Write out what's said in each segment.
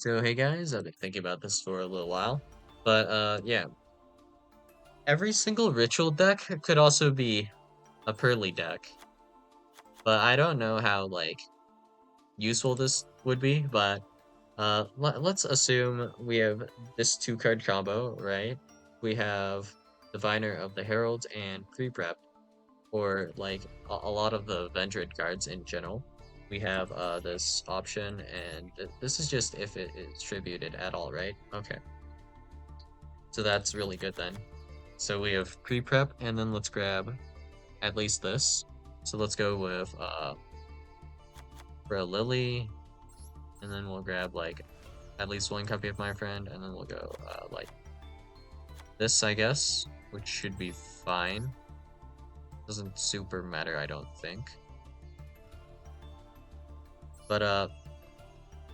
So hey guys, I've been thinking about this for a little while, but yeah, every single ritual deck could also be a Purrely deck, but I don't know how like useful this would be. But let's assume we have this two card combo, right? We have Diviner of the Herald and Pre-Prep, or like a lot of the Vendread cards in general. We have this option, and this is just if it is tributed at all, right? Okay, so that's really good then. So we have pre-prep, and then let's grab at least this. So let's go with for a Lily, and then we'll grab like at least one copy of my friend, and then we'll go like this, I guess, which should be fine. Doesn't super matter, I don't think. But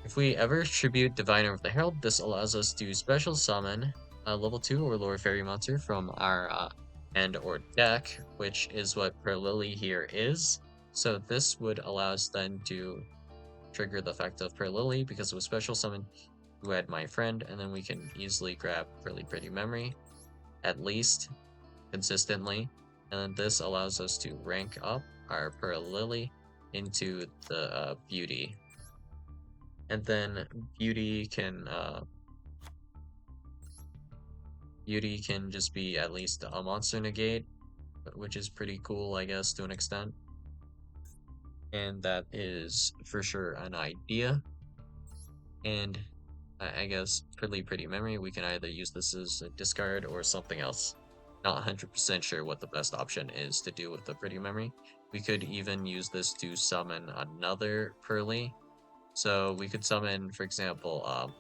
if we ever tribute Diviner of the Herald, this allows us to special summon a level 2 or lower fairy monster from our hand or deck, which is what Purrely here is. So this would allow us then to trigger the effect of Purrely because of a special summon who had my friend, and then we can easily grab Really Pretty Memory, at least, consistently. And then this allows us to rank up our Purrely into the Beauty. And then Beauty can just be at least a monster negate, which is pretty cool, I guess, to an extent. And that is for sure an idea. And I guess pretty memory, we can either use this as a discard or something else. Not 100% sure what the best option is to do with the pretty memory. We could even use this to summon another Purrely. So we could summon, for example,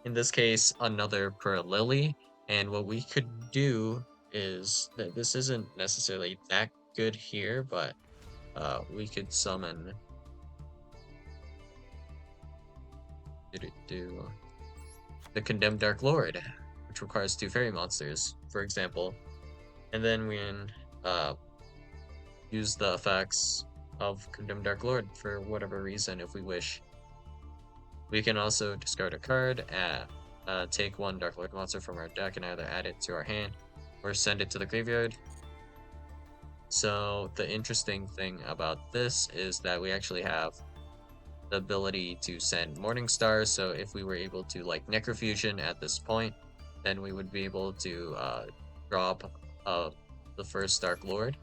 in this case, another Purrely. And what we could do is that this isn't necessarily that good here, but we could summon the Condemned Dark Lord, which requires 2 fairy monsters, for example. And then we can use the effects of Condemned Dark Lord for whatever reason if we wish. We can also discard a card, take 1 Dark Lord monster from our deck and either add it to our hand or send it to the graveyard. So the interesting thing about this is that we actually have the ability to send Morningstar. So if we were able to like Necrofusion at this point, then we would be able to drop the first Dark Lord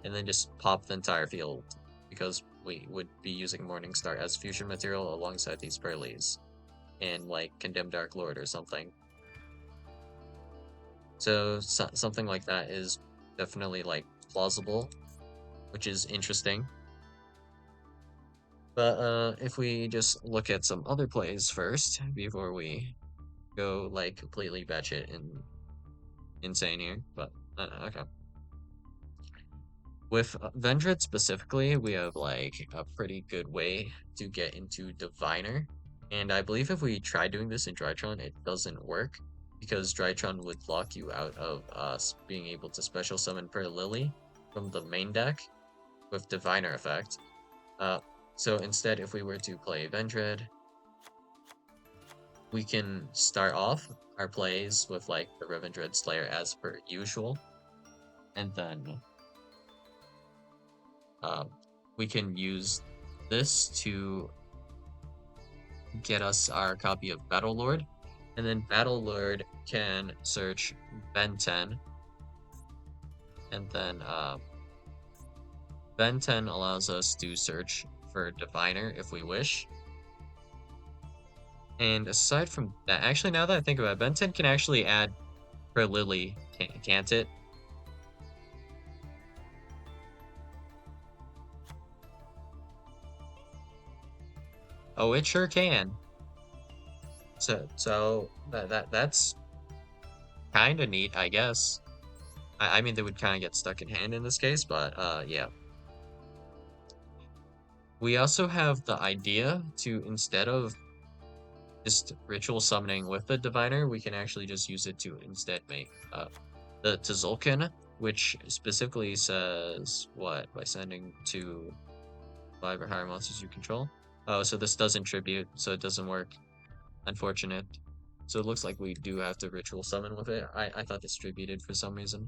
and then just pop the entire field because we would be using Morningstar as fusion material alongside these Purrelys and like Condemned Dark Lord or something. So something like that is definitely like plausible, which is interesting. But if we just look at some other plays first before we go like completely batshit and insane here. But okay. With Vendread specifically, we have like a pretty good way to get into Diviner. And I believe if we try doing this in Drytron, it doesn't work because Drytron would lock you out of us being able to special summon Purrely from the main deck with Diviner effect. So instead, if we were to play Vendread, we can start off our plays with like the Revendread Slayer as per usual, and then we can use this to get us our copy of Battle Lord, and then Battle Lord can search Ben 10, and then Ben 10 allows us to search for Diviner if we wish. And aside from that, actually, now that I think about it, Ben 10 can actually add for Lily, can't it? Oh, it sure can. So that's kind of neat, I guess. I mean, they would kind of get stuck in hand in this case, but yeah. We also have the idea to, instead of just ritual summoning with the diviner, we can actually just use it to instead make the Tzolk'in, which specifically says what? By sending 2 5 or higher monsters you control. Oh, so this doesn't tribute, so it doesn't work. Unfortunate. So it looks like we do have to ritual summon with it. I thought this tributed for some reason.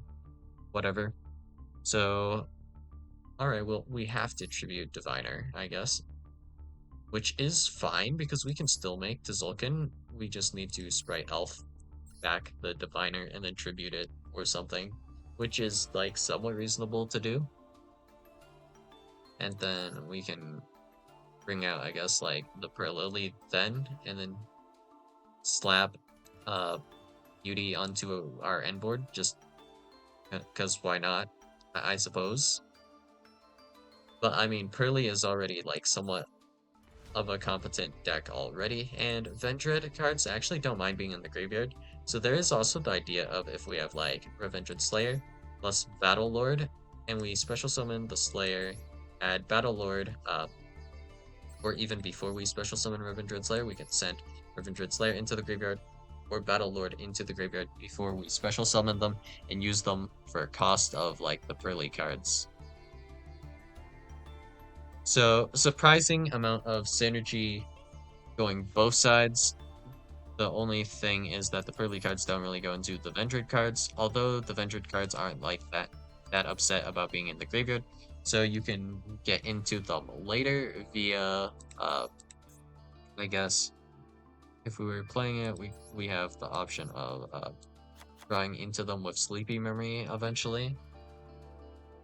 Whatever. So, alright, well, we have to tribute Diviner, I guess. Which is fine, because we can still make Tzolk'in. We just need to Sprite Elf back the Diviner and then tribute it or something. Which is, like, somewhat reasonable to do. And then we can bring out, I guess, like, the Purrely then, and then slap Beauty onto our end board, just because why not, I suppose. But I mean, Purrely is already like somewhat of a competent deck already, and Vendread cards actually don't mind being in the graveyard. So there is also the idea of if we have like Revendred Slayer plus Battle Lord, and we special summon the Slayer, add Battle Lord, or even before we special summon Revendred Slayer, we can send Revendred Slayer into the graveyard or Battle Lord into the graveyard before we special summon them and use them for a cost of like the Purrely cards. So surprising amount of synergy going both sides. The only thing is that the Purrely cards don't really go into the Vendread cards, although the Vendread cards aren't like that upset about being in the graveyard. So you can get into them later via I guess if we were playing it, we have the option of drawing into them with Sleepy Memory eventually,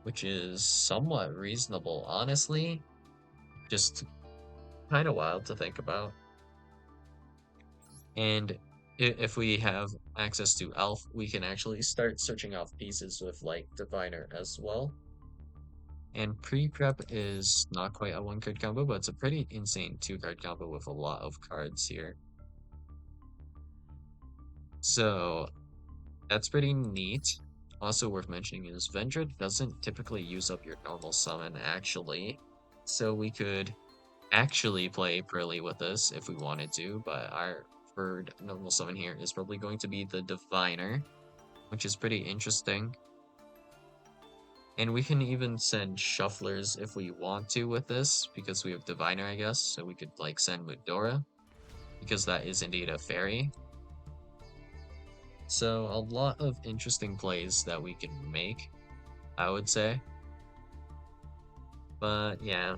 which is somewhat reasonable, honestly. Just kind of wild to think about. And if we have access to Elf, we can actually start searching off pieces with like Diviner as well. And pre-prep is not quite a one-card combo, but it's a pretty insane two-card combo with a lot of cards here. So that's pretty neat. Also worth mentioning is Vendread doesn't typically use up your normal summon, actually. So we could actually play Purrely with this if we wanted to, but our preferred normal summon here is probably going to be the Diviner, which is pretty interesting. And we can even send Shufflers if we want to with this, because we have Diviner, I guess. So we could like send Mudora, because that is indeed a fairy. So a lot of interesting plays that we can make, I would say. But yeah,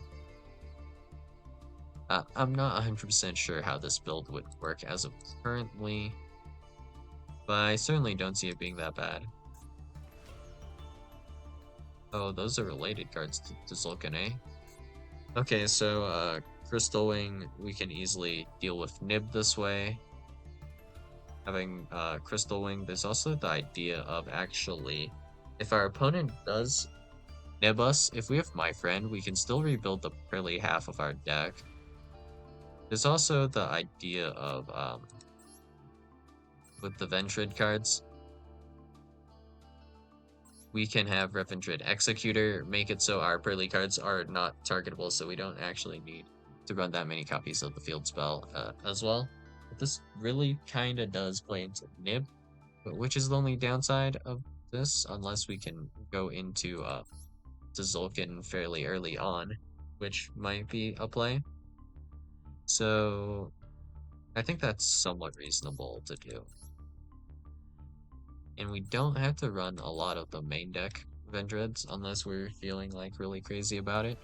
I'm not 100% sure how this build would work as of currently, but I certainly don't see it being that bad. Oh, those are related cards to Tzolk'in, eh? Okay, so Crystal Wing, we can easily deal with Nib this way. Having Crystal Wing, there's also the idea of actually, if our opponent does Nib us, if we have My Friend, we can still rebuild the early half of our deck. There's also the idea of, with the Vendread cards, we can have Revendred Executor, make it so our Purrely cards are not targetable, so we don't actually need to run that many copies of the field spell as well. But this really kind of does play into Nib, but which is the only downside of this, unless we can go into Tzolk'in fairly early on, which might be a play. So I think that's somewhat reasonable to do. And we don't have to run a lot of the main deck Vendreads unless we're feeling like really crazy about it.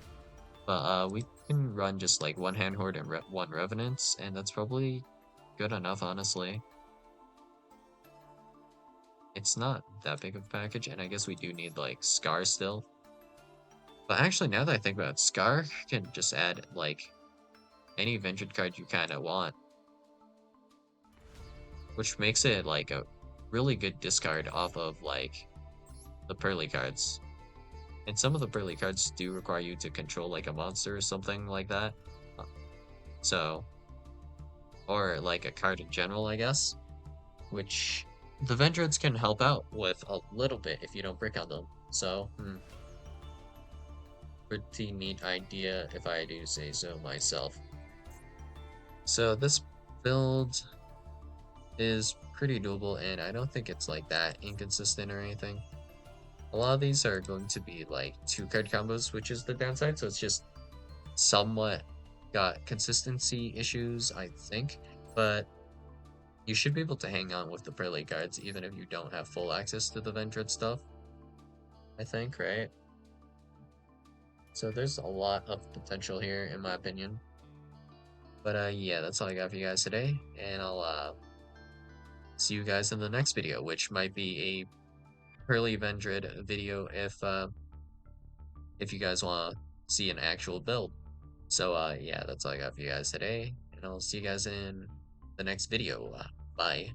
But we can run just like one Hand Horde and one Revenants, and that's probably good enough, honestly. It's not that big of a package, and I guess we do need like Scar still. But actually, now that I think about it, Scar can just add like any Vendread card you kind of want, which makes it like a really good discard off of like the Purrely cards. And some of the Purrely cards do require you to control like a monster or something like that. So, or like a card in general, I guess, which the Vendreads can help out with a little bit if you don't brick on them. So, pretty neat idea if I do say so myself. So this build is pretty doable, and I don't think it's like that inconsistent or anything. A lot of these are going to be like two card combos, which is the downside, so it's just somewhat got consistency issues, I think, but you should be able to hang on with the Purrely cards even if you don't have full access to the Vendread stuff, I think, right? So there's a lot of potential here, in my opinion. But yeah, that's all I got for you guys today, and I'll see you guys in the next video, which might be a Purrely Vendread video if you guys want to see an actual build. So yeah, that's all I got for you guys today, and I'll see you guys in the next video. Bye.